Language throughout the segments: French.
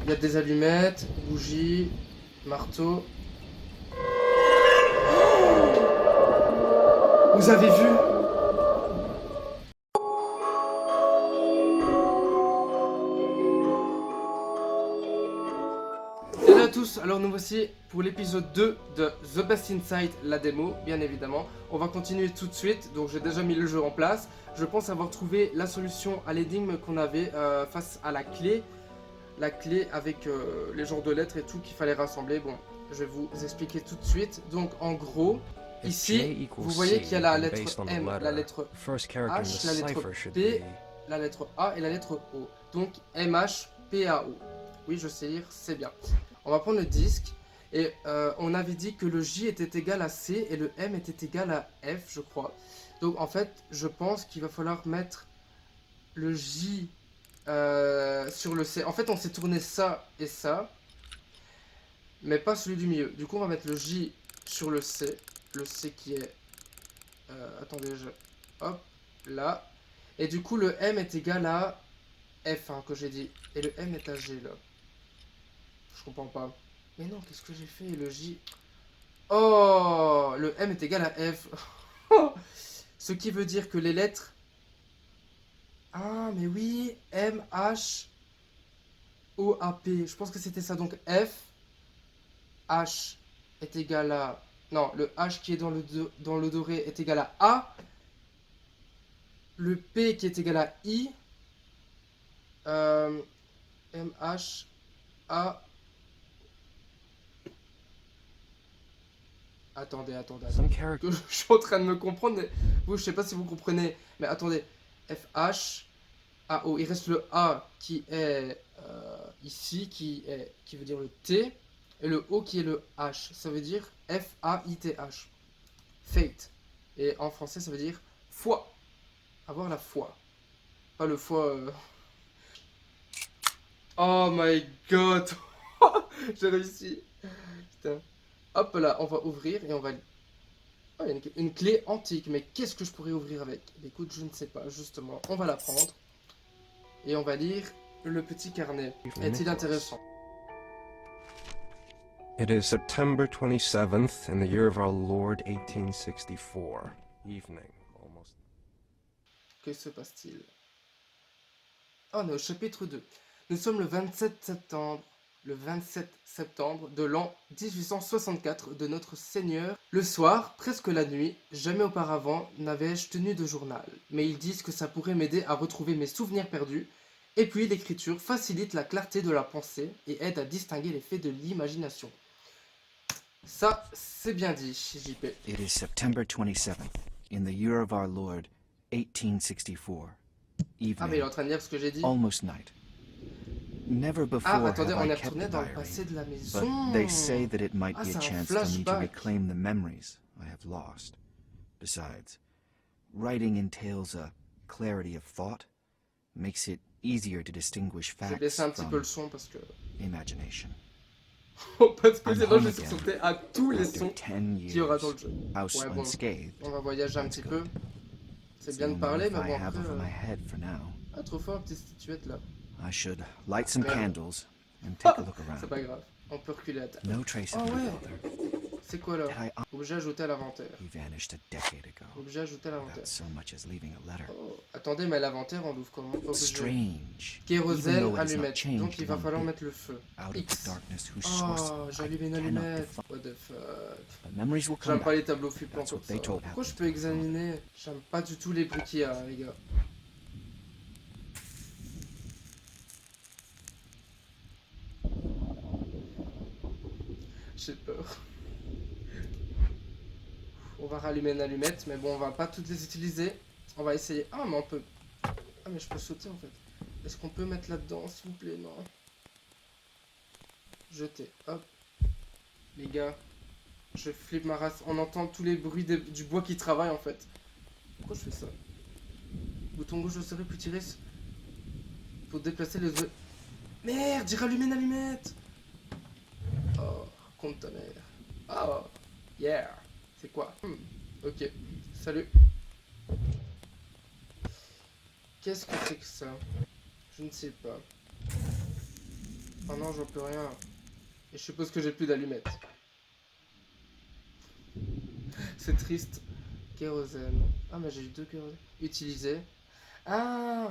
Il y a des allumettes, bougies, marteau. Vous avez vu? Salut à tous, alors nous voici pour l'épisode 2 de The Best Inside, la démo, bien évidemment. On va continuer tout de suite, donc j'ai déjà mis le jeu en place. Je pense avoir trouvé la solution à l'énigme qu'on avait face à la clé. La clé avec les genres de lettres et tout qu'il fallait rassembler. Bon, je vais vous expliquer tout de suite. Donc en gros, ici, vous voyez qu'il y a la lettre M, la lettre H, la lettre P, la lettre A et la lettre O. Donc MHPAO. Oui, je sais lire, c'est bien. On va prendre le disque et on avait dit que le J était égal à C et le M était égal à F, je crois. Donc en fait, je pense qu'il va falloir mettre le J sur le C. En fait, on s'est tourné ça et ça, mais pas celui du milieu. Du coup, on va mettre le J sur le C qui est... attendez, hop, là. Et du coup, le M est égal à F, hein, que j'ai dit. Et le M est à G, là. Je comprends pas. Mais non, qu'est-ce que j'ai fait? Le J... Oh, le M est égal à F. Ce qui veut dire que les lettres... Ah, mais oui, M, H, O, A, P. Je pense que c'était ça. Donc F, H est égal à... Non, le H qui est dans le doré est égal à A. Le P qui est égal à I. M, H, A... Attendez. Je suis en train de me comprendre, mais vous, je sais pas si vous comprenez. Mais attendez. F, H, A, O. Il reste le A qui est ici, qui veut dire le T. Et le O qui est le H. Ça veut dire F, A, I, T, H. Fate. Et en français, ça veut dire foi. Avoir la foi. Pas le foie. Oh my god. J'ai réussi. Putain. Hop là, on va ouvrir et on va... Oh, il y a une clé antique. Mais qu'est-ce que je pourrais ouvrir avec? Écoute, je ne sais pas, justement. On va la prendre. Et on va lire le petit carnet. Est-il intéressant? It is September 27th in the year of our Lord 1864. Evening, almost. Que se passe-t-il? Oh, on est au chapitre 2. Nous sommes le 27 septembre de l'an 1864 de notre Seigneur. Le soir, presque la nuit, jamais auparavant n'avais-je tenu de journal. Mais ils disent que ça pourrait m'aider à retrouver mes souvenirs perdus. Et puis l'écriture facilite la clarté de la pensée et aide à distinguer les faits de l'imagination. Ça, c'est bien dit, JP. It is September 27th, in the year of our Lord, 1864. Ah, mais il est Evening, en train de lire ce que j'ai dit. almost night. Never Ah, before attendez, have on I est kept retourné a dans le diary, passé de la but maison. they say that it might Ah, be a c'est un chance for me to flashback. reclaim the memories I have lost. Besides, writing entails a clarity of thought, makes it easier to distinguish Je vais facts baisser un petit peu le from son parce que imagination. parce que I'm sinon home je vais again sauter à tous les after sons 10 qu'il y aura dans years, le jeu. house Ouais, bon, unscathed. on va voyager un That's petit peu. good. C'est It's bien the de only parler, roof mais I bon, have après... over my head for now. Ah, trop fort, petite statuette là. I should light some Merde. candles and take a look C'est around. pas grave, on peut reculer à terre. No trace Oh of my ouais, father. c'est quoi là? Had I Objet ajouté à l'inventaire. He vanished a decade ago, Objet ajouté à l'inventaire. without so much as leaving a letter. Oh, attendez, mais l'inventaire on l'ouvre comment? Objet. Strange. Even Kérosène, though it has not allumette. changed Donc il va one falloir bit. mettre le feu. Out of the X. darkness whose source Oh, I j'allume une cannot allumette. define. What the fuck? But memories will come J'aime pas les back. tableaux flippants That's comme what ça. they told Pourquoi je me. peux examiner? J'aime pas du tout les bruits qu'il y a, les gars. J'ai peur. On va rallumer une allumette, mais bon, on va pas toutes les utiliser. On va essayer. Ah, mais on peut... Ah, mais je peux sauter, en fait. Est-ce qu'on peut mettre là-dedans, s'il vous plaît? Non. Jeter. Hop. Les gars, je flippe ma race. On entend tous les bruits du bois qui travaille, en fait. Pourquoi je fais ça? Bouton gauche, je serai plus tiré pour déplacer les œufs. Merde, j'ai rallumé une allumette. Oh, compte ta mère. Oh, yeah. C'est quoi? Ok, salut. Qu'est-ce que c'est que ça? Je ne sais pas. Oh non, je vois plus rien. Et je suppose que j'ai plus d'allumettes. C'est triste. Kérosène. Ah, mais j'ai eu 2 kérosène. Utiliser. Ah.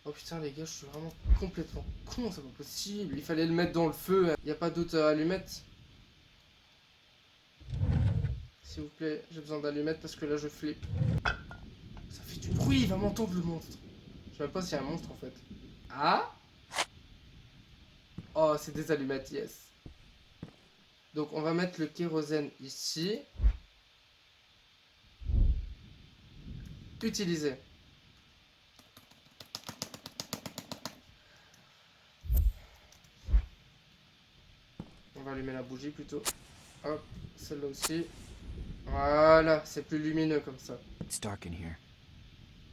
Oh putain, les gars, je suis vraiment complètement con, c'est pas possible. Il fallait le mettre dans le feu. Y a pas d'autres allumettes? S'il vous plaît, j'ai besoin d'allumettes parce que là je flippe. Ça fait du bruit, il va m'entendre le monstre. Je sais même pas s'il y a un monstre en fait. Ah? Oh, c'est des allumettes, yes. Donc on va mettre le kérosène ici. Utiliser. On va allumer la bougie plutôt. Hop, celle-là aussi. Voilà, c'est plus lumineux comme ça. It's dark in here.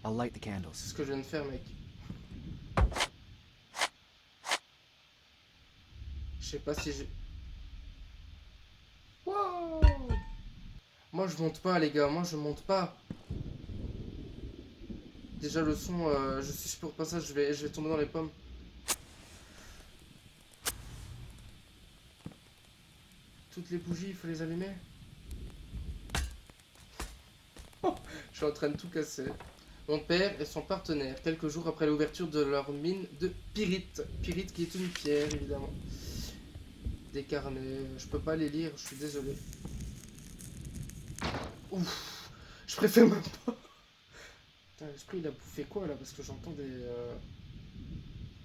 I'll light the candles. C'est ce que je viens de faire, mec. Je sais pas si j'ai... Wow! Moi je monte pas les gars, moi je monte pas. Déjà le son, je suis sûr pour ça, je vais tomber dans les pommes. Toutes les bougies, il faut les allumer. Oh, je suis en train de tout casser. Mon père et son partenaire, quelques jours après l'ouverture de leur mine de pyrite. Pyrite qui est une pierre, évidemment. Des carnets, je peux pas les lire, je suis désolé. Ouf, je préfère même pas. Putain, l'esprit il a bouffé quoi là? Parce que j'entends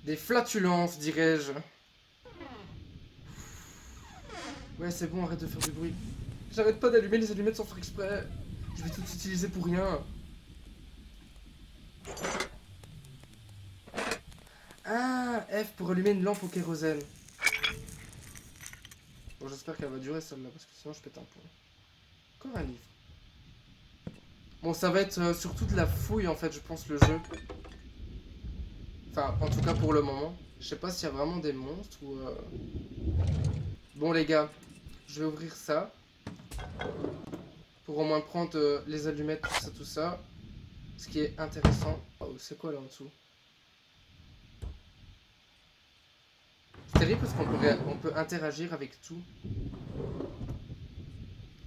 des flatulences, dirais-je. Ouais, c'est bon, arrête de faire du bruit. J'arrête pas d'allumer les allumettes sans faire exprès. Je vais tout utiliser pour rien. Ah, F pour allumer une lampe au kérosène. Bon, j'espère qu'elle va durer celle-là, parce que sinon je pète un plomb. Encore un livre. Bon, ça va être surtout de la fouille, en fait, je pense, le jeu. Enfin, en tout cas pour le moment. Je sais pas s'il y a vraiment des monstres ou... Bon, les gars, je vais ouvrir ça. Pour au moins prendre les allumettes, tout ça. Ce qui est intéressant. Oh, c'est quoi là en dessous? C'est terrible parce qu'on peut interagir avec tout.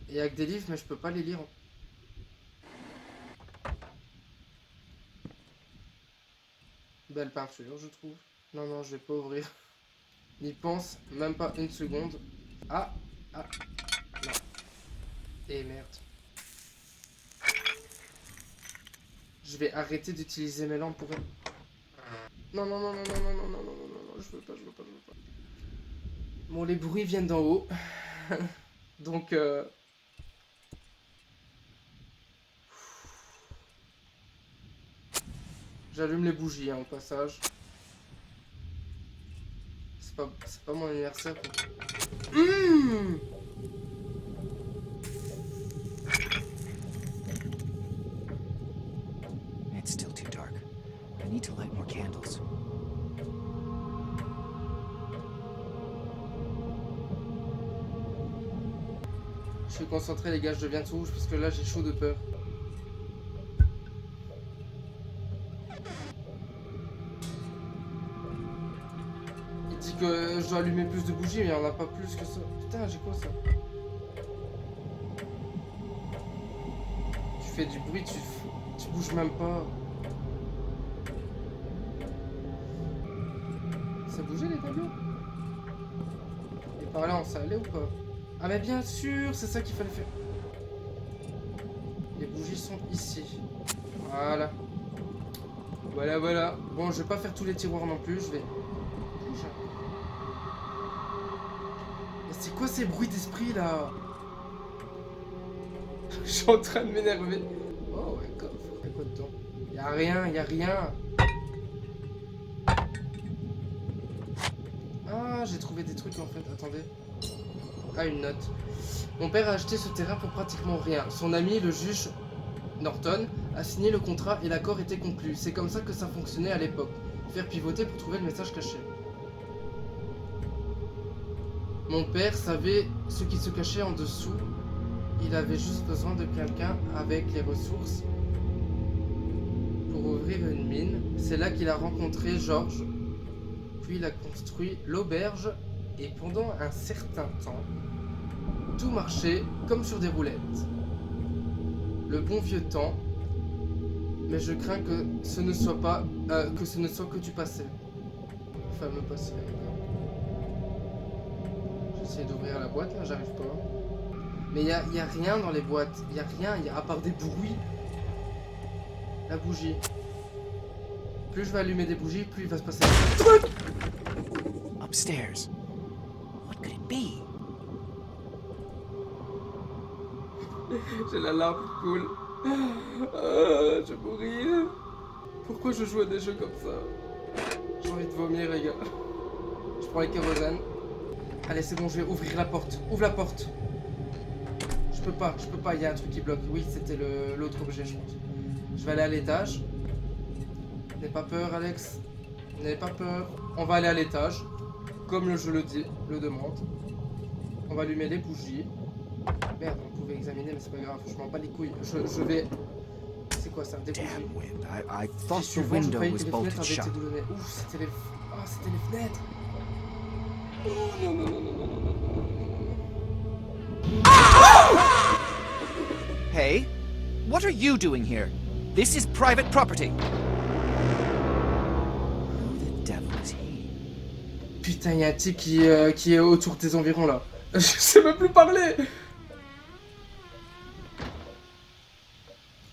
Et avec des livres, mais je peux pas les lire. Belle peinture, je trouve. Non, non, je vais pas ouvrir. N'y pense même pas une seconde. Ah, ah, non. Et merde. Je vais arrêter d'utiliser mes lampes pour... Non, non, non, non, non, non, non, non, non, non, non, je veux pas, je veux pas, je veux pas. Bon, les bruits viennent d'en haut. Donc, j'allume les bougies, hein, au passage. C'est pas mon anniversaire. Mmh. It's still too dark. I need to light more candles. Je suis concentré les gars, je deviens tout rouge parce que là j'ai chaud de peur. Il dit que je dois allumer plus de bougies mais il n'y en a pas plus que ça. Putain, j'ai quoi ça? Tu fais du bruit, tu bouges même pas. Ça bougeait les tableaux? Et par là on s'est allé ou pas? Ah mais bien sûr, c'est ça qu'il fallait faire. Les bougies sont ici. Voilà. Voilà, voilà. Bon, je vais pas faire tous les tiroirs non plus, je vais... Mais c'est quoi ces bruits d'esprit là? Je suis en train de m'énerver. Oh, un coffre. Y'a quoi dedans? Y'a rien, y'a rien. Ah, j'ai trouvé des trucs en fait, attendez. Ah, une note. Mon père a acheté ce terrain pour pratiquement rien. Son ami, le juge Norton, a signé le contrat et l'accord était conclu. C'est comme ça que ça fonctionnait à l'époque. Faire pivoter pour trouver le message caché. Mon père savait ce qui se cachait en dessous. Il avait juste besoin de quelqu'un avec les ressources pour ouvrir une mine. C'est là qu'il a rencontré George. Puis il a construit l'auberge et pendant un certain temps, tout marchait comme sur des roulettes. Le bon vieux temps, mais je crains que ce ne soit pas que du passé. Le fameux passé. J'essaie d'ouvrir la boîte là, j'arrive pas. Mais y a rien dans les boîtes, y a rien, à part des bruits. La bougie. Plus je vais allumer des bougies, plus il va se passer des trucs. Upstairs. What could it be? J'ai la larme qui coule. Je vais mourir. Pourquoi je joue à des jeux comme ça? J'ai envie de vomir, les gars. Je prends les kérosènes. Allez, c'est bon, je vais ouvrir la porte. Ouvre la porte. Je peux pas, il y a un truc qui bloque. Oui, c'était l'autre objet, je pense. Je vais aller à l'étage. N'aie pas peur, Alex. N'ayez pas peur. On va aller à l'étage. Comme le jeu le demande. On va allumer les bougies. Merde, on pouvait examiner, mais c'est pas grave. Je m'en bats les couilles. Je vais... C'est quoi ça? Des bougies. Damn wind. I J'ai thought su the voir, je window croyais was que les bolted fenêtres avaient shut. été boulonnées. Ouf, c'était les... Ah, c'était les fenêtres. Oh, non, non, non, non, non, non, non, non, non. Hey, what are you doing here? This is private property. Who the devil is he? Putain, il y a un type qui est autour des environs là. Je sais même plus parler.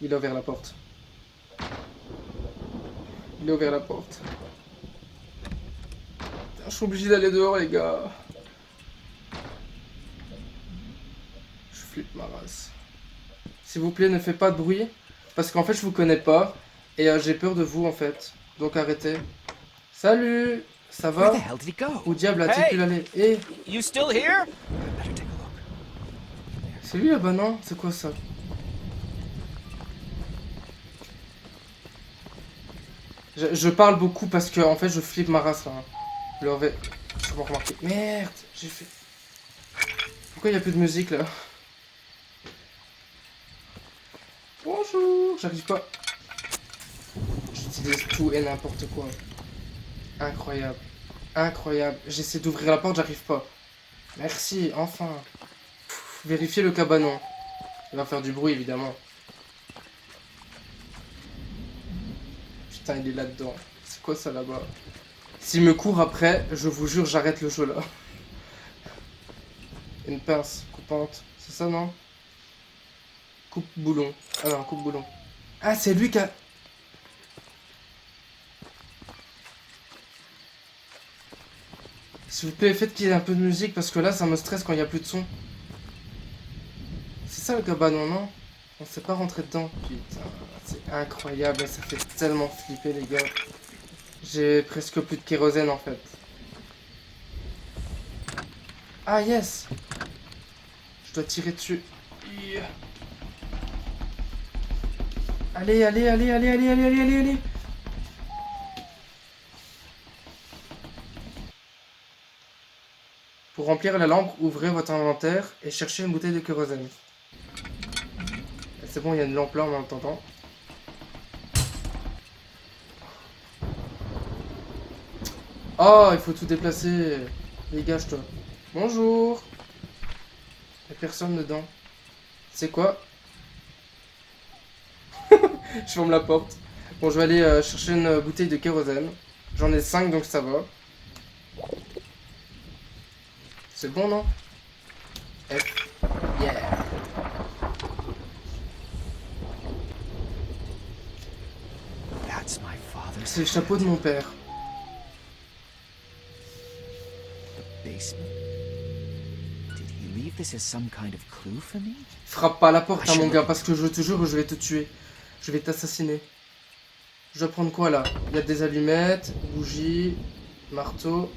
Il a ouvert la porte. Il a ouvert la porte. Putain, je suis obligé d'aller dehors, les gars. Je flippe ma race. S'il vous plaît, ne faites pas de bruit. Parce qu'en fait, je vous connais pas. Et j'ai peur de vous, en fait. Donc arrêtez. Salut. Ça Where va? the hell did he go? Où diable a-t-il Hey! pu aller? Eh, You still here? I better take a look. c'est lui là-bas, non? C'est quoi ça? Je parle beaucoup parce que en fait je flippe ma race là. Je l'avais sûrement remarqué. Merde, j'ai fait. Pourquoi il n'y a plus de musique là? Bonjour, j'arrive pas. J'utilise tout et n'importe quoi. Incroyable. Incroyable. J'essaie d'ouvrir la porte, j'arrive pas. Merci, enfin. Vérifiez le cabanon. Il va faire du bruit évidemment. Putain, il est là-dedans. C'est quoi ça là-bas? S'il me court après, je vous jure, j'arrête le jeu là. Une pince coupante. C'est ça, non? Coupe-boulon. Ah non, coupe-boulon. Ah, c'est lui qui a... S'il vous plaît, faites qu'il y ait un peu de musique parce que là, ça me stresse quand il n'y a plus de son. C'est ça le cabanon, non? On sait pas rentrer dedans. Putain, c'est incroyable. Ça fait tellement flipper, les gars. J'ai presque plus de kérosène, en fait. Ah, yes! Je dois tirer dessus. Yeah. Allez, allez, allez, allez, allez, allez, allez, allez, allez. Pour remplir la lampe, ouvrez votre inventaire et cherchez une bouteille de kérosène. C'est bon, il y a une lampe là en attendant. Oh, il faut tout déplacer. Dégage-toi. Bonjour. Il n'y a personne dedans. C'est quoi? Je ferme la porte. Bon, je vais aller chercher une bouteille de kérosène. J'en ai 5, donc ça va. C'est bon, non? F. Yeah. That's my father's C'est le chapeau de mon père. basement. Did he leave this as some kind of clue for me? Frappe pas à la porte, hein, mon gars, parce que je te jure, je vais te tuer. Je vais t'assassiner. Je dois prendre quoi, là? Il y a des allumettes, bougies, marteau.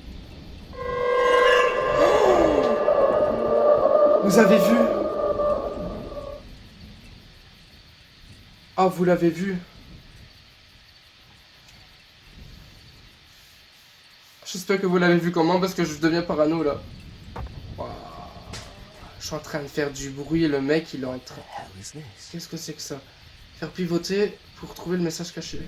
Vous avez vu? Ah, vous l'avez vu? J'espère que vous l'avez vu comment, parce que je deviens parano, là. Wow. Je suis en train de faire du bruit et le mec, il est en train... What the hell is this? Qu'est-ce que c'est que ça? Faire pivoter pour trouver le message caché.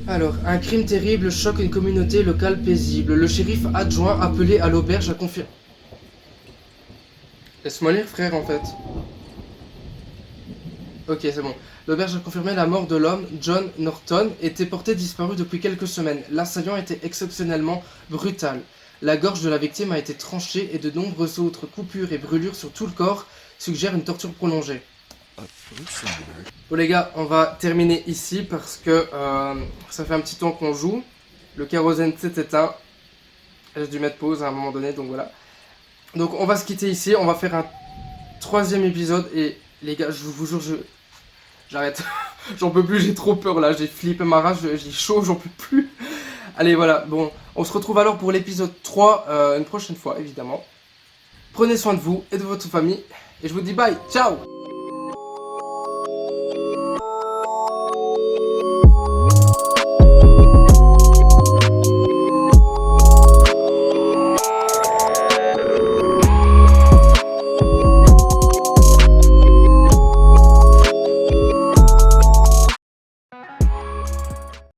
Alors, un crime terrible choque une communauté locale paisible. Le shérif adjoint appelé à l'auberge a confirmé... Laisse-moi lire, frère, en fait. Ok, c'est bon. L'auberge a confirmé la mort de l'homme, John Norton, était porté disparu depuis quelques semaines. L'assaillant était exceptionnellement brutal. La gorge de la victime a été tranchée et de nombreuses autres coupures et brûlures sur tout le corps suggèrent une torture prolongée. Bon les gars, on va terminer ici parce que ça fait un petit temps qu'on joue. Le kérosène s'est éteint. J'ai dû mettre pause à un moment donné, donc voilà. Donc on va se quitter ici, on va faire un 3e épisode et les gars, je vous jure, j'arrête. J'en peux plus, j'ai trop peur là, j'ai flippé ma rage, j'ai chaud, j'en peux plus. Allez voilà, bon, on se retrouve alors pour l'épisode 3 une prochaine fois évidemment. Prenez soin de vous et de votre famille et je vous dis bye, ciao.